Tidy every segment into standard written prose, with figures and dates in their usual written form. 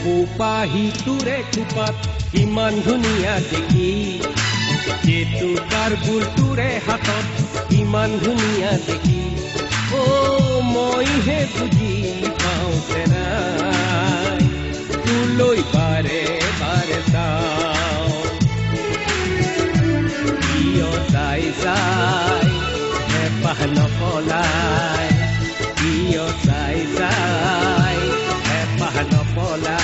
পোপাহিটোৰে খোপাত ইমান ধুনীয়া দেখি, জেতুকাৰ বুলটোৰে হাতত ইমান ধুনীয়া দেখি, মইহে বুজি পাওঁতে নাই, তোলৈ বাৰে বাৰে চাওঁ। কিয় চাই চাই হেঁপাহ নপলাই, কিয় চাই চাই হেঁপাহ নপলাই।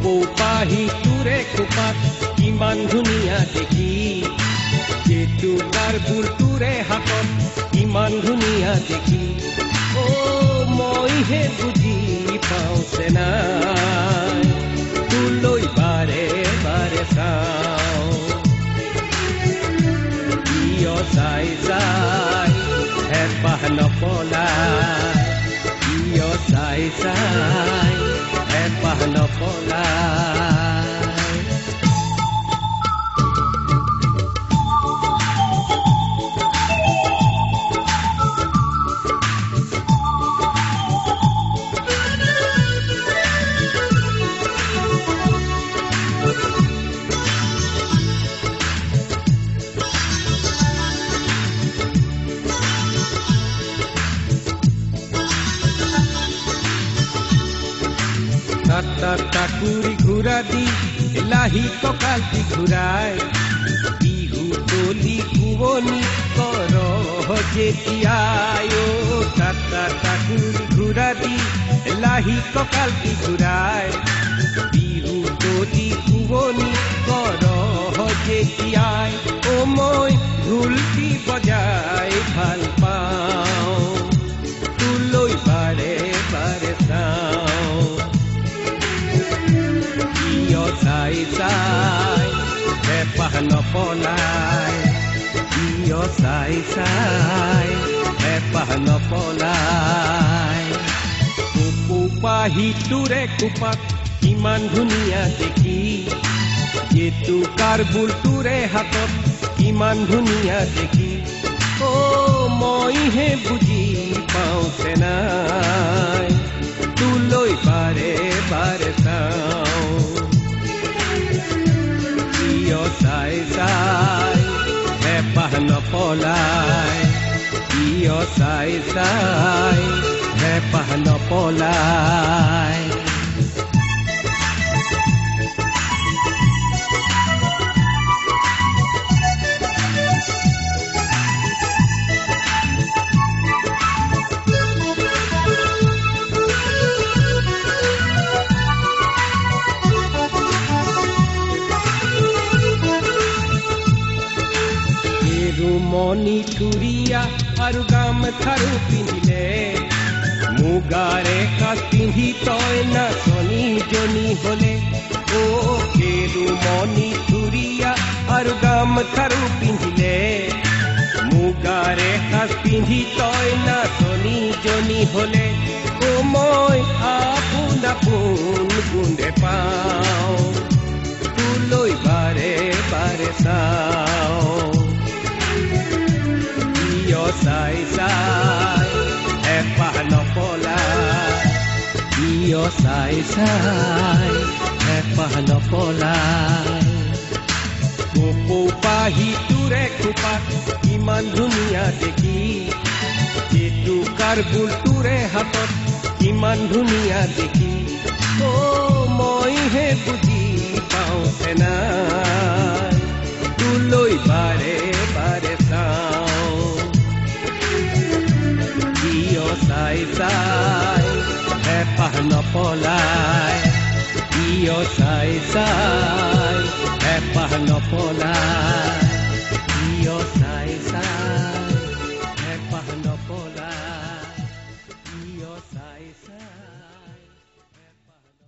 পোপাহিটোৰে খোপাত ইমান ধুনীয়া দেখি, জেতুকাৰ বুলটোৰে হাতত ইমান ধুনীয়া দেখি, মইহে বুজি পাওঁতে নাই, তোলৈ বাৰে বাৰে চাওঁ। কিয় চাই চাই হেঁপাহ নপলাই, কিয় চাই চাই হেঁপাহ নপলাই। টাকুৰি ঘূৰা দি লাহি কঁকালটি ঘূৰাই, বিহু তলি কুঁৱনী কৰ যেতিয়াই। টাকুৰি ঘূৰা দি লাহি কঁকালটি ঘূৰাই, বিহু তলি কুঁৱনী কৰ যেতিয়াই। মই ঢোলটি বজাই ভাল পাওঁ, তোলৈ বাৰে বাৰে চাওঁ। কিয় চাই চাই হেঁপাহ নপলাই, কিয় চাই চাই হেঁপাহ নপলাই। পোপাহিটোৰে খোপাত ইমান ধুনীয়া দেখি, জেতুকাৰ বুলটোৰে হাতত ইমান ধুনীয়া দেখি, মইহে বুজি পাওঁতে নাই, তোলৈ বাৰে বাৰে চাওঁ। কিয় চাই চাই হেঁপাহ নপলাই, কিয় চাই চাই হেঁপাহ নপলাই। মণি চুৰিয়া আৰু গামখাৰু পিন্ধিলে, মুগাৰে সাজ পিন্ধি তই নাচনীজনী হলে। মণি চুৰিয়া আৰু গামখাৰু পিন্ধিলে, মুগাৰে সাজ পিন্ধি তই নাচনীজনী হলে। মই আপোন আপোন গুণে পাওঁ, তোলৈ বাৰে বাৰে চাওঁ। কিয় চাই চাই হেঁপাহ নপলাই, কিয় চাই চাই হেঁপাহ নপলাই। পোপাহিটোৰে খোপাত ইমান ধুনীয়া দেখি, জেতুকাৰ বুলটোৰে হাতত ইমান ধুনীয়া দেখি, মইহে বুজি পাওঁতে নাই, তোলৈ বাৰে বাৰে চাওঁ। কিয় চাই চাই হেঁপাহ নপলাই, কিয় চাই চাই হেঁপাহ নপলাই।